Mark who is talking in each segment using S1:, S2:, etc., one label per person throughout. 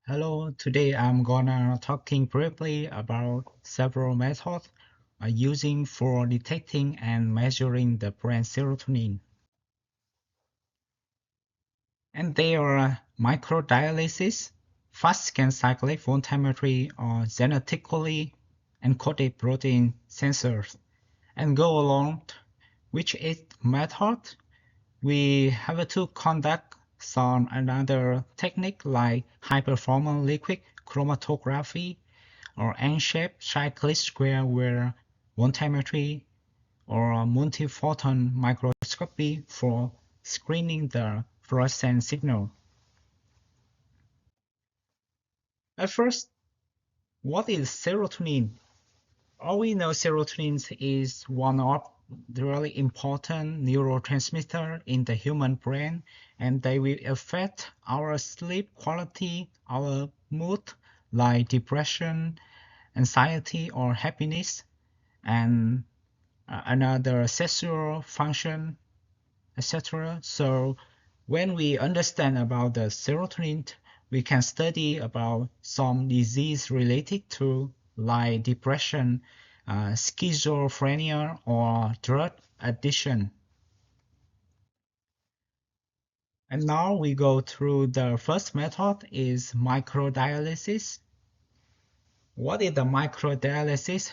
S1: Hello, today I'm gonna talking briefly about several methods using for detecting and measuring the brain serotonin. And they are microdialysis, fast scan cyclic voltammetry, or genetically encoded protein sensors. And go along with each method, we have to conduct some another technique like high-performance liquid chromatography or N-shaped cyclic square wave voltammetry or multiphoton microscopy for screening the fluorescent signal. At first, what is serotonin? All we know serotonin is one of the really important neurotransmitter in the human brain, and they will affect our sleep quality, our mood, like depression, anxiety, or happiness, and another sexual function, etc. So when we understand about the serotonin, we can study about some disease related to like depression, schizophrenia, or drug addiction. And now we go through the first method is microdialysis. What is the microdialysis?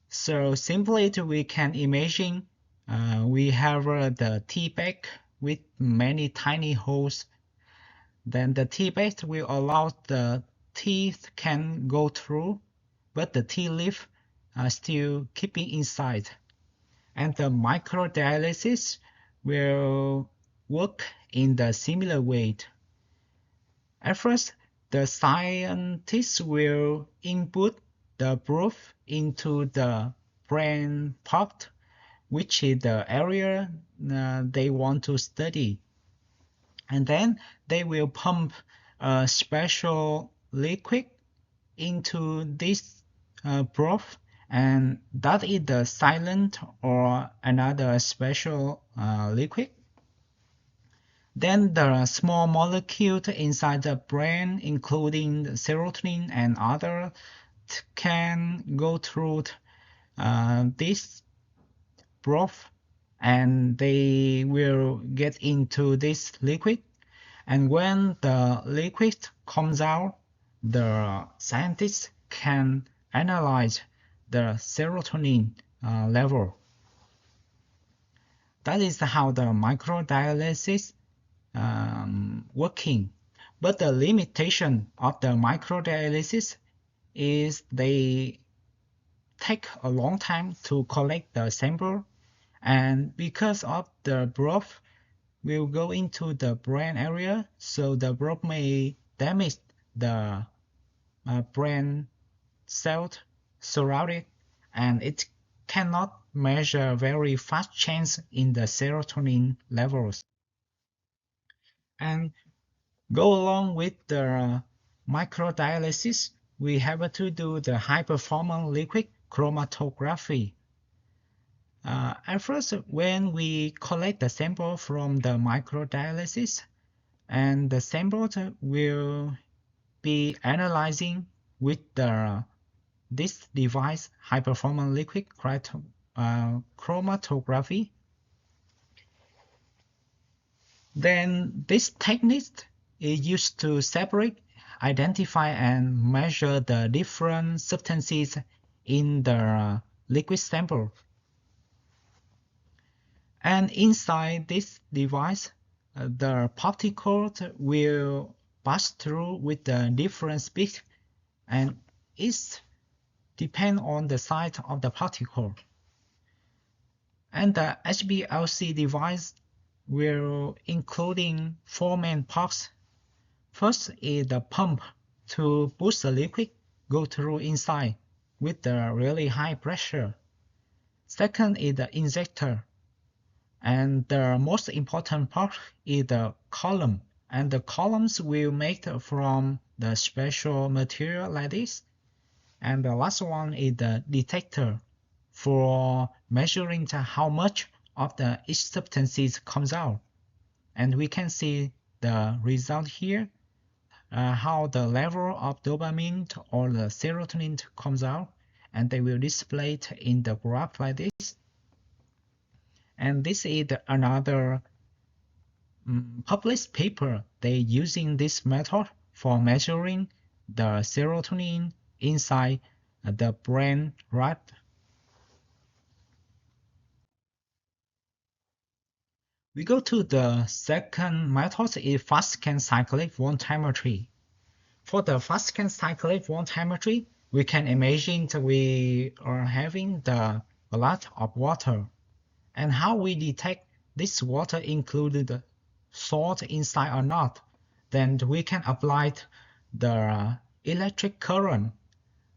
S1: So simply we can imagine we have the tea bag with many tiny holes. Then the tea bag will allow the tea can go through, but the tea leaf are still keeping inside. And the microdialysis will work in the similar way. At first, the scientists will input the proof into the brain part, which is the area they want to study. And then they will pump a special liquid into this probe, and that is the silent or another special liquid. Then the small molecules inside the brain, including the serotonin and other, can go through this broth, and they will get into this liquid. And when the liquid comes out, the scientists can analyze the serotonin level. That is how the microdialysis working. But the limitation of the microdialysis is they take a long time to collect the sample, and because of the broth will go into the brain area, so the broth may damage the brain cells surrounding, and it cannot measure very fast change in the serotonin levels. And go along with the microdialysis, we have to do the high-performance liquid chromatography. At first, when we collect the sample from the microdialysis, and the sample will be analyzing with this device, high-performance liquid chromatography. Then this technique is used to separate, identify, and measure the different substances in the liquid sample. And inside this device, the particles will pass through with the different speed, and it depends on the size of the particle. And the HPLC device will including four main parts. First is the pump to push the liquid go through inside with the really high pressure. Second is the injector. And the most important part is the column. And the columns will make from the special material like this. And the last one is the detector for measuring how much of the each substances comes out. And we can see the result here. how the level of dopamine or the serotonin comes out, and they will display it in the graph like this. And this is another published paper. They using this method for measuring the serotonin inside the brain, right? We go to the second method is fast scan cyclic volumetry. For the fast scan cyclic volumetry, we can imagine that we are having a lot of water, and how we detect this water included salt inside or not. Then we can apply the electric current.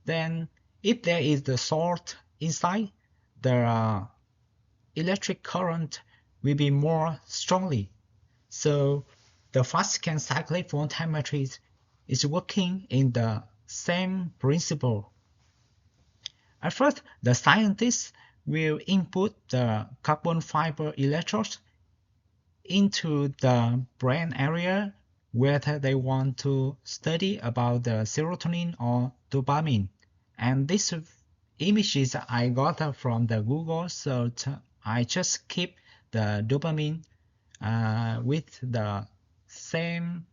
S1: Then if there is the salt inside, the electric current will be more strongly. So the fast scan cyclic volumetry is working in the same principle. At first, the scientists will input the carbon fiber electrodes into the brain area where they want to study about the serotonin or dopamine. And these images I got from the Google, so I just keep the dopamine with the same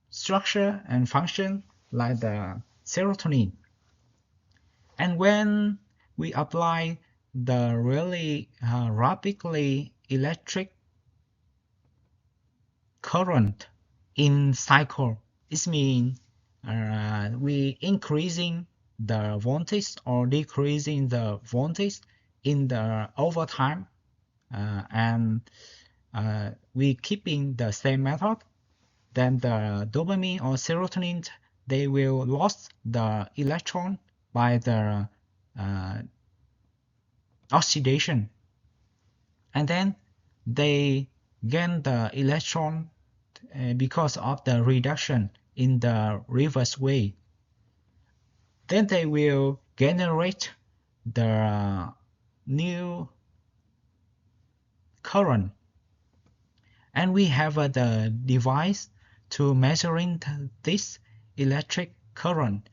S1: structure and function like the serotonin. And when we apply the really rapidly electric current in cycle, it means we increasing the voltage or decreasing the voltage in the over time, and we keeping the same method, then the dopamine or serotonin, they will lose the electron by the oxidation, and then they gain the electron because of the reduction in the reverse way. Then they will generate the new current, and we have the device to measuring this electric current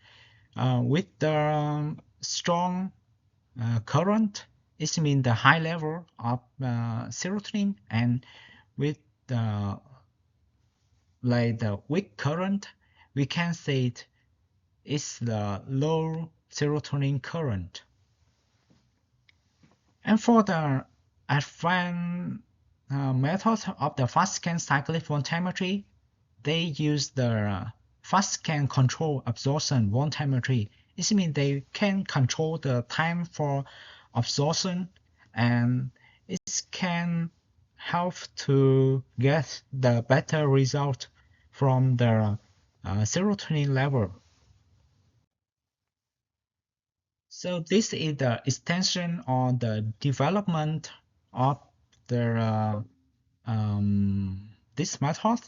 S1: with the strong current. It means the high level of serotonin, and with the like the weak current, we can say it's the low serotonin current. And for the advanced method of the fast scan cyclic volumetry, they use the fast scan control absorption volumetry. It means they can control the time for absorption, and it can help to get the better result from the serotonin level. So this is the extension or the development of the this method.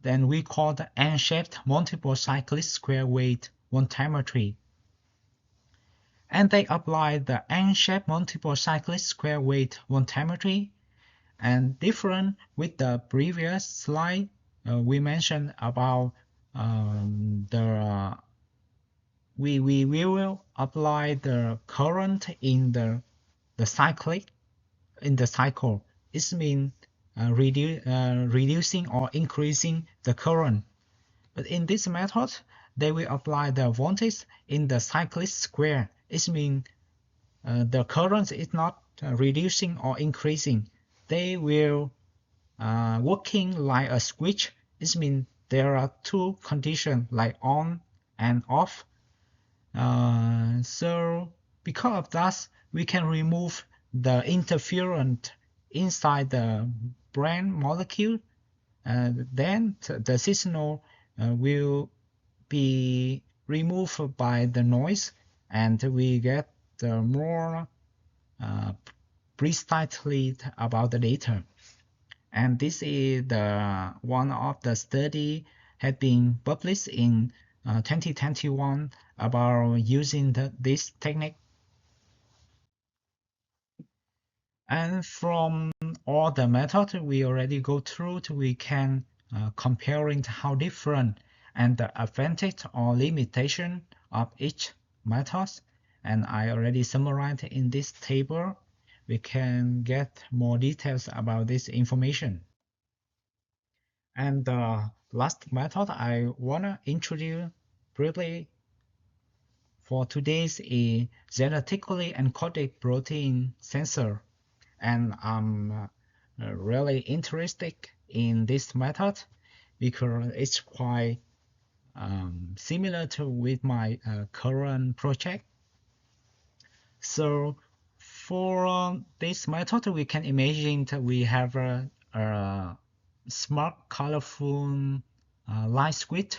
S1: Then we call the N-shaped multiple cyclic square wave volumetry. And they apply the N-shaped multiple cyclic square wave volumetry, and different with the previous slide. We mentioned about we will apply the current in the cyclic in the cycle. It means reducing or increasing the current. But in this method, they will apply the voltage in the cyclic square. It means the current is not reducing or increasing. They will working like a switch. It means there are two conditions like on and off. So because of that, we can remove the interference inside the brain molecule. Then the signal will be removed by the noise, and we get more precisely about the data. And this is the one of the study had been published in 2021 about using this technique. And from all the methods we already go through, we can comparing how different and the advantage or limitation of each method. And I already summarized in this table. We can get more details about this information. And the last method I wanna introduce briefly for today's is genetically encoded protein sensor. And I'm really interested in this method because it's quite similar to with my current project. So for this method, we can imagine that we have a smart, colorful light switch,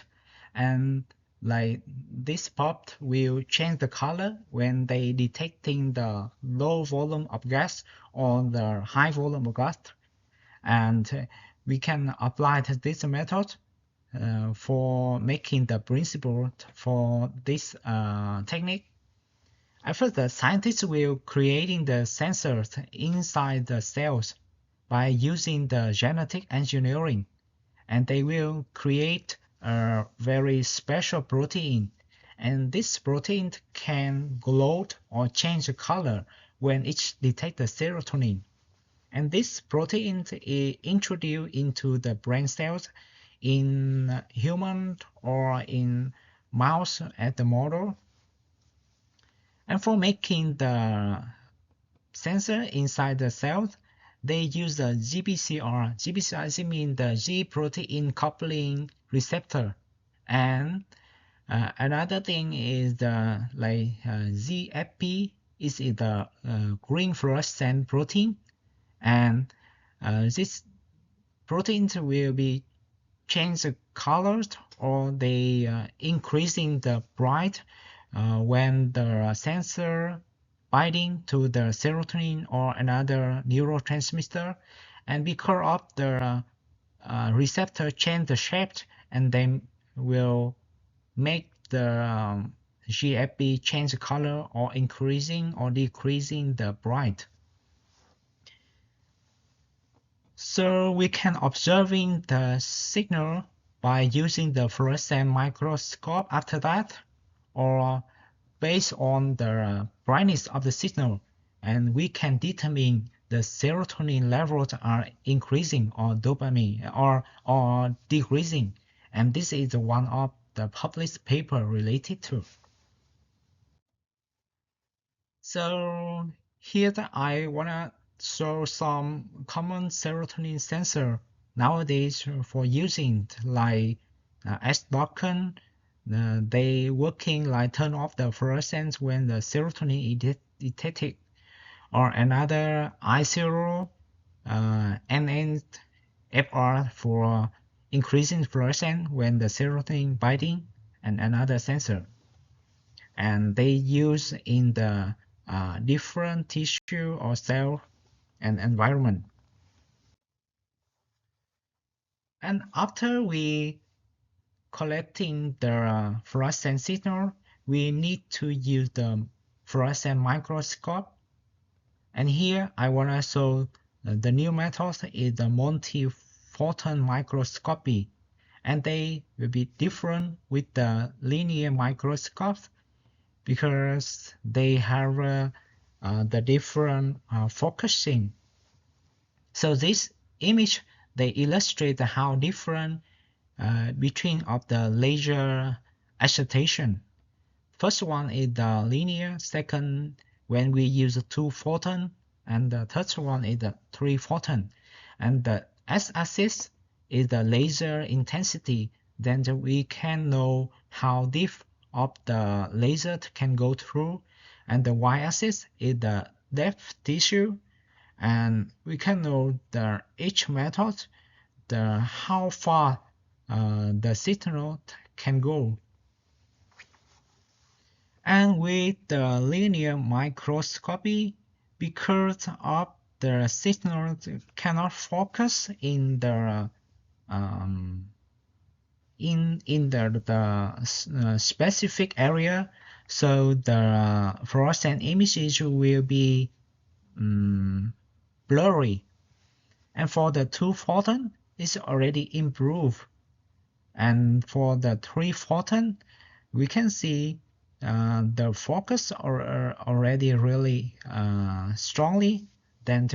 S1: and like this pop will change the color when they detecting the low volume of gas or the high volume of gas, and we can apply this method for making the principle for this technique. At first, the scientists will creating the sensors inside the cells by using the genetic engineering, and they will create a very special protein, and this protein can glow or change the color when it detects the serotonin. And this protein is introduced into the brain cells in human or in mouse at the model. And for making the sensor inside the cells, they use the GPCR. GPCR means the G protein coupling receptor. And another thing is the ZFP is the green fluorescent protein, and this proteins will be change the colors or they increasing the bright when the sensor binding to the serotonin or another neurotransmitter, and because of the receptor change the shape, and then will make the GFP change the color or increasing or decreasing the bright. So we can observing the signal by using the fluorescent microscope after that, or based on the brightness of the signal, and we can determine the serotonin levels are increasing or dopamine or decreasing. And this is one of the published paper related to. So here I wanna show some common serotonin sensor nowadays for using, like S-token. They working like turn off the fluorescence when the serotonin is detected, or another I0 NNFR for increasing fluorescence when the serotonin binding, and another sensor. And they use in the different tissue or cell and environment. And after we collecting the fluorescent signal, we need to use the fluorescent microscope. And here I want to show the new method is the multi-photon microscopy, and they will be different with the linear microscopes because they have the different focusing. So this image they illustrate how different between of the laser excitation. First one is the linear, second when we use two photon, and the third one is the three photon. And the x-axis is the laser intensity. Then we can know how deep of the laser can go through, and the y-axis is the depth tissue, and we can know the each method the how far the signal can go. And with the linear microscopy, because of the signal cannot focus in the specific area, so the fluorescent images will be blurry. And for the two photon, it's already improved. And for the 3-photon, we can see the focus are already really strongly. Then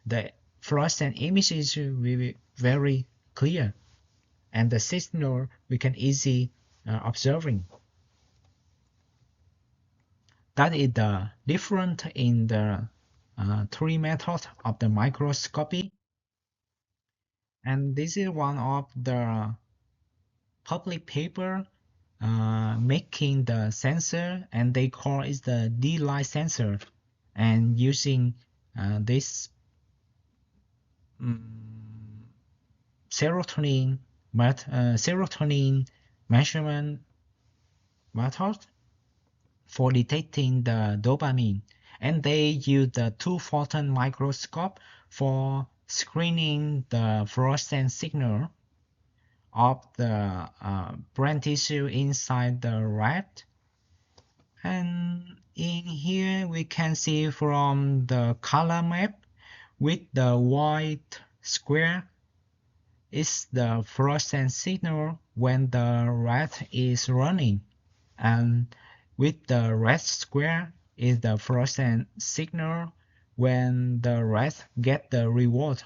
S1: the fluorescent images will be very clear, and the signal we can easy observing. That is the difference in the three methods of the microscopy. And this is one of the public paper making the sensor, and they call it the D-light sensor, and using this um, serotonin measurement method for detecting the dopamine, and they use the 2-photon microscope for screening the fluorescent signal of the brain tissue inside the rat. And in here we can see from the color map with the white square is the fluorescent signal when the rat is running, and with the red square is the fluorescent signal when the rat get the reward.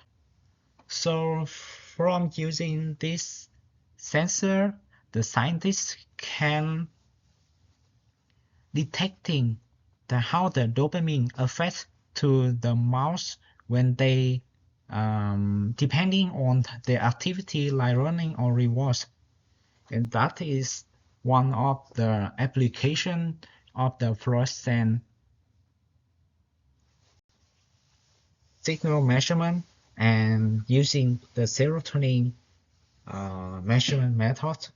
S1: So from using this sensor, the scientists can detecting how the dopamine affects to the mouse when they depending on their activity like running or rewards. And that is one of the application of the fluorescent signal measurement and using the serotonin measurement method